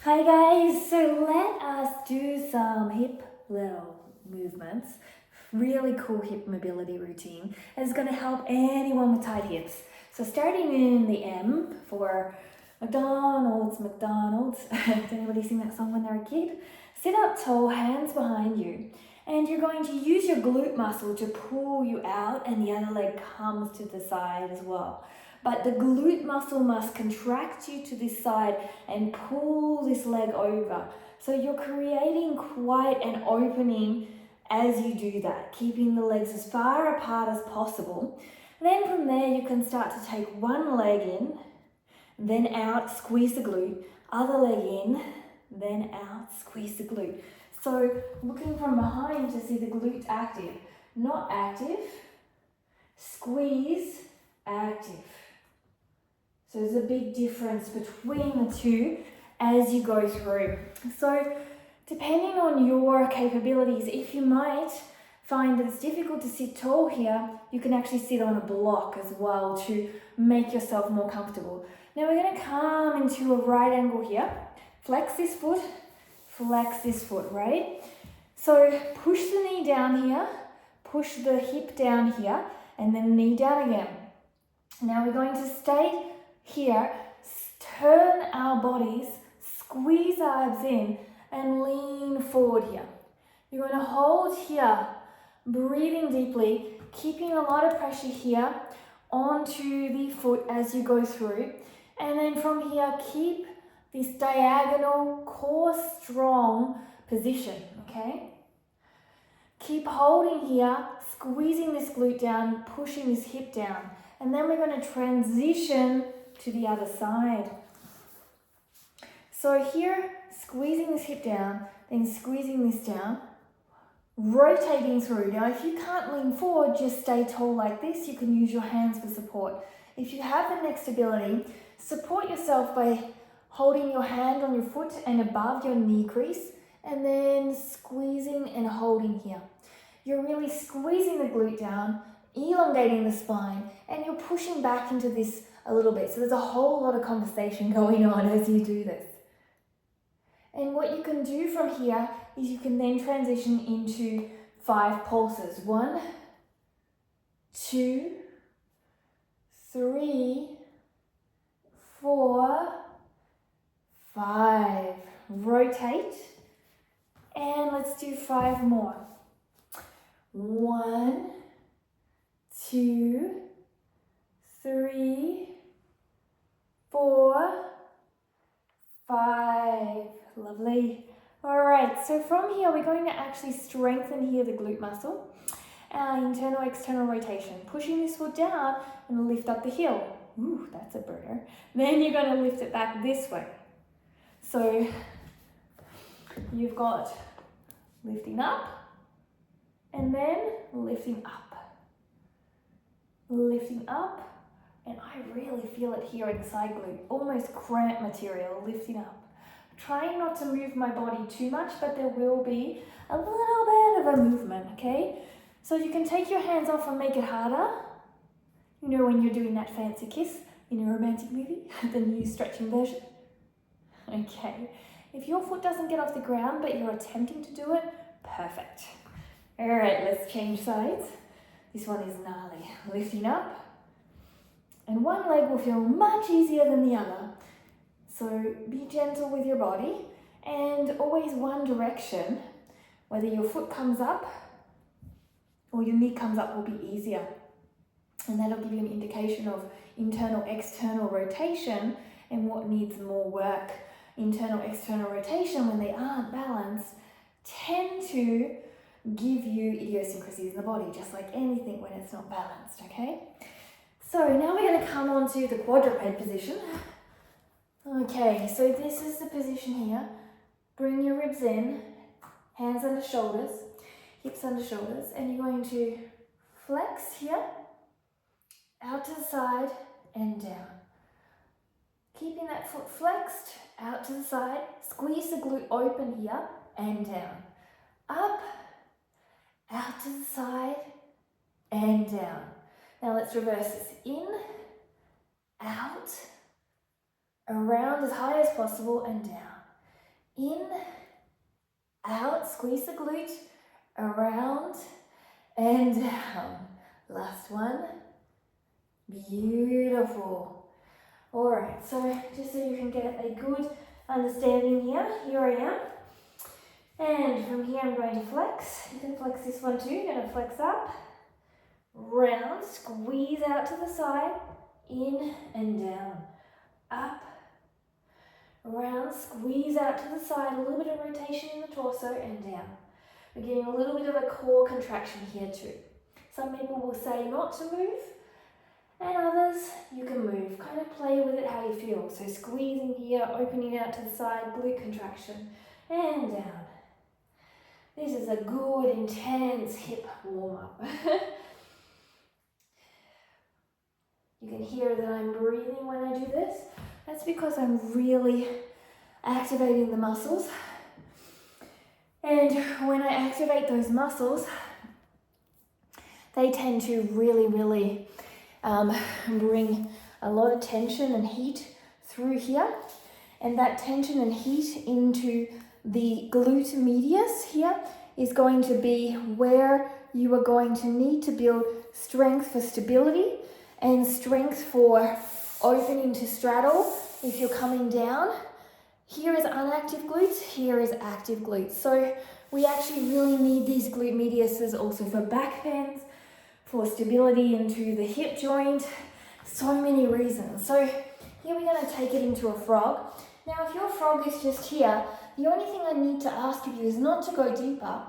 Hi guys, so let us do some hip little movements. Really cool hip mobility routine. It's going to help anyone with tight hips. So starting in the M for McDonald's. Did anybody sing that song when they were a kid? Sit up tall, hands behind you. And you're going to use your glute muscle to pull you out, and the other leg comes to the side as well. But the glute muscle must contract you to this side and pull this leg over. So you're creating quite an opening as you do that, keeping the legs as far apart as possible. Then from there you can start to take one leg in, then out, squeeze the glute, other leg in, then out, squeeze the glute. So looking from behind to see the glute active, not active, squeeze, active. So there's a big difference between the two as you go through. So depending on your capabilities, if you might find that it's difficult to sit tall here, you can actually sit on a block as well to make yourself more comfortable. Now we're going to come into a right angle here. Flex this foot, right? So push the knee down here, push the hip down here, and then knee down again. Now we're going to stay here, turn our bodies, squeeze our abs in, and lean forward here. You're going to hold here, breathing deeply, keeping a lot of pressure here onto the foot as you go through. And then from here, keep this diagonal, core strong position, okay? Keep holding here, squeezing this glute down, pushing this hip down. And then we're going to transition to the other side. So here, squeezing this hip down, then squeezing this down, rotating through. Now, if you can't lean forward, just stay tall like this. You can use your hands for support. If you have the next ability, support yourself by holding your hand on your foot and above your knee crease, and then squeezing and holding here. You're really squeezing the glute down, elongating the spine, and you're pushing back into this a little bit. So there's a whole lot of conversation going on as you do this. And what you can do from here is you can then transition into 5 pulses. 1, 2, 3, 4, 5. Rotate. And let's do 5 more. 1, 2, 3, 4, 5. Lovely. All right, so from here, we're going to actually strengthen here the glute muscle. Internal, external rotation. Pushing this foot down and lift up the heel. Ooh, that's a burner. Then you're going to lift it back this way. So you've got lifting up and then lifting up. Lifting up. And I really feel it here in the side glute, almost cramp material, lifting up. Trying not to move my body too much, but there will be a little bit of a movement, okay? So you can take your hands off and make it harder. You know when you're doing that fancy kiss in a romantic movie, the new stretching version? Okay. If your foot doesn't get off the ground, but you're attempting to do it, perfect. All right, let's change sides. This one is gnarly. Lifting up. And one leg will feel much easier than the other. So be gentle with your body and always one direction. Whether your foot comes up or your knee comes up will be easier. And that'll give you an indication of internal, external rotation and what needs more work. Internal, external rotation, when they aren't balanced, tend to give you idiosyncrasies in the body, just like anything when it's not balanced, okay? So now we're going to come on to the quadruped position. Okay, so this is the position here. Bring your ribs in, hands under shoulders, hips under shoulders, and you're going to flex here, out to the side and down. Keeping that foot flexed, out to the side, squeeze the glute open here and down. Up, out to the side and down. Now let's reverse this. In, out, around as high as possible and down. In, out, squeeze the glute, around and down. Last one. Beautiful. All right, so just so you can get a good understanding here I am. And from here I'm going to flex. You can flex this one too. You're going to flex up, round, squeeze out to the side, in and down, up, round, squeeze out to the side, a little bit of rotation in the torso and down. We're getting a little bit of a core contraction here too. Some people will say not to move, and others you can move. Kind of play with it how you feel. So squeezing here, opening out to the side, glute contraction, and down. This is a good, intense hip warm-up. You can hear that I'm breathing when I do this. That's because I'm really activating the muscles. And when I activate those muscles, they tend to really bring a lot of tension and heat through here. And that tension and heat into the glute medius here is going to be where you are going to need to build strength for stability and strength for opening to straddle if you're coming down. Here is inactive glutes, here is active glutes. So we actually really need these glute mediuses also for back bends, for stability into the hip joint, so many reasons. So here we're going to take it into a frog. Now if your frog is just here, the only thing I need to ask of you is not to go deeper,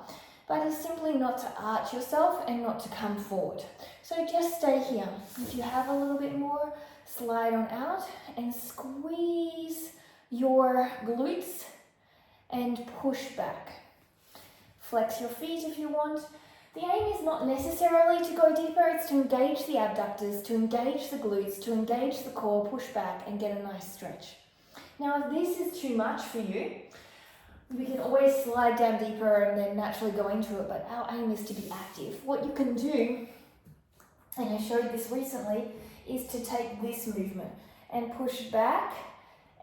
but is simply not to arch yourself and not to come forward. So just stay here. If you have a little bit more, slide on out and squeeze your glutes and push back. Flex your feet if you want. The aim is not necessarily to go deeper, it's to engage the abductors, to engage the glutes, to engage the core, push back and get a nice stretch. Now if this is too much for you, we can always slide down deeper and then naturally go into it, but our aim is to be active. What you can do, and I showed this recently, is to take this movement and push back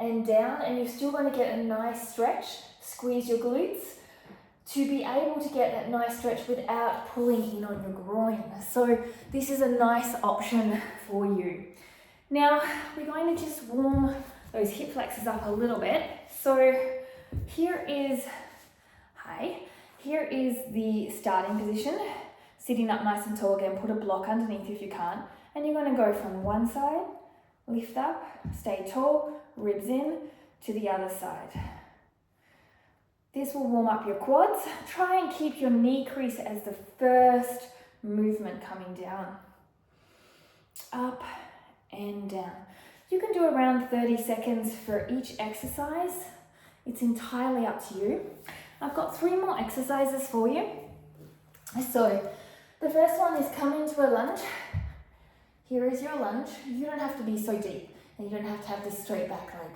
and down, and you're still going to get a nice stretch. Squeeze your glutes to be able to get that nice stretch without pulling in on your groin. So this is a nice option for you. Now we're going to just warm those hip flexors up a little bit. So here is the starting position. Sitting up nice and tall again, put a block underneath if you can't. And you're going to go from one side, lift up, stay tall, ribs in, to the other side. This will warm up your quads. Try and keep your knee crease as the first movement coming down. Up and down. You can do around 30 seconds for each exercise. It's entirely up to you. I've got 3 more exercises for you. So the first one is come into a lunge. Here is your lunge. You don't have to be so deep and you don't have to have this straight back leg.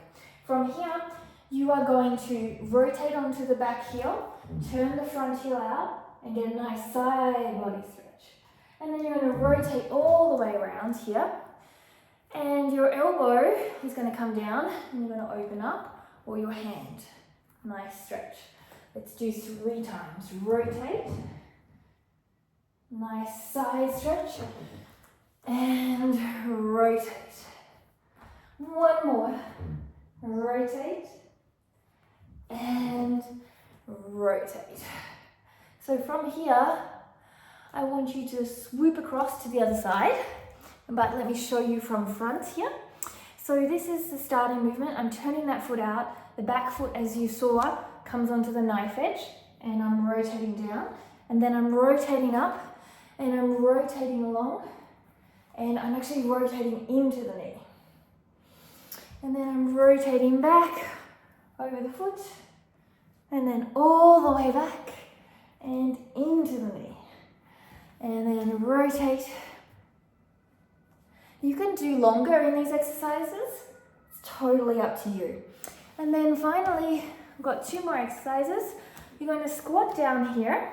From here, you are going to rotate onto the back heel, turn the front heel out and get a nice side body stretch. And then you're going to rotate all the way around here. And your elbow is going to come down and you're going to open up, or your hand. Nice stretch. Let's do 3 times. Rotate. Nice side stretch. And rotate. 1 more. Rotate. And rotate. So from here, I want you to swoop across to the other side. But let me show you from front here. So this is the starting movement. I'm turning that foot out. The back foot, as you saw, comes onto the knife edge, and I'm rotating down. And then I'm rotating up, and I'm rotating along, and I'm actually rotating into the knee. And then I'm rotating back over the foot, and then all the way back and into the knee. And then rotate. You can do longer in these exercises. It's totally up to you. And then finally, I've got 2 more exercises. You're going to squat down here.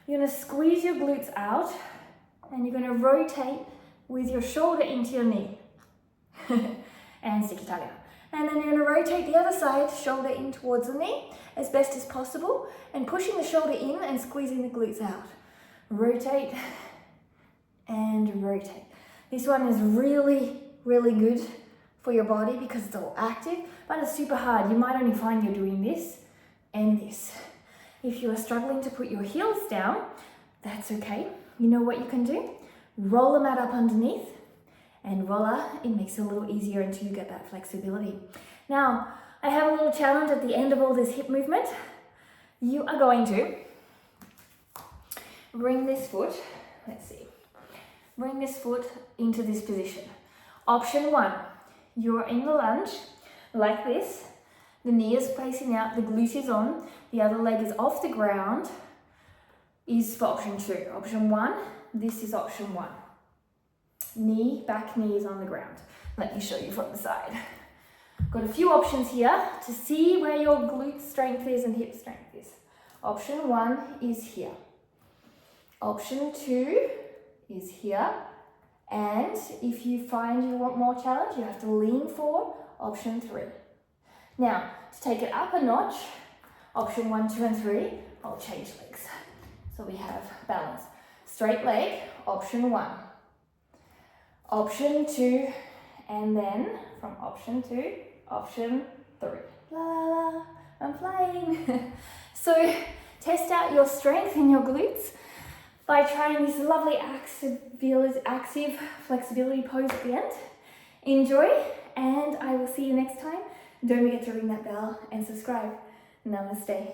You're going to squeeze your glutes out, and you're going to rotate with your shoulder into your knee. And stick your tongue out. And then you're going to rotate the other side, shoulder in towards the knee as best as possible, and pushing the shoulder in and squeezing the glutes out. Rotate and rotate. This one is really, really good for your body because it's all active, but it's super hard. You might only find you're doing this and this. If you are struggling to put your heels down, that's okay. You know what you can do? Roll the mat up underneath, and voila, it makes it a little easier until you get that flexibility. Now, I have a little challenge at the end of all this hip movement. You are going to bring this foot, bring this foot into this position. Option 1, you're in the lunge, like this. The knee is facing out, the glute is on, the other leg is off the ground, is for option 2. Option 1, this is option 1. Back knee is on the ground. Let me show you from the side. Got a few options here to see where your glute strength is and hip strength is. Option 1 is here. Option 2 is here. And if you find you want more challenge, you have to lean forward. Option 3. Now, to take it up a notch, option 1, 2, and 3, I'll change legs. So we have balance. Straight leg, option 1. Option 2, and then from option 2, option 3. La la la, I'm flying. So test out your strength in your glutes by trying this lovely active flexibility pose at the end. Enjoy, and I will see you next time. Don't forget to ring that bell and subscribe. Namaste.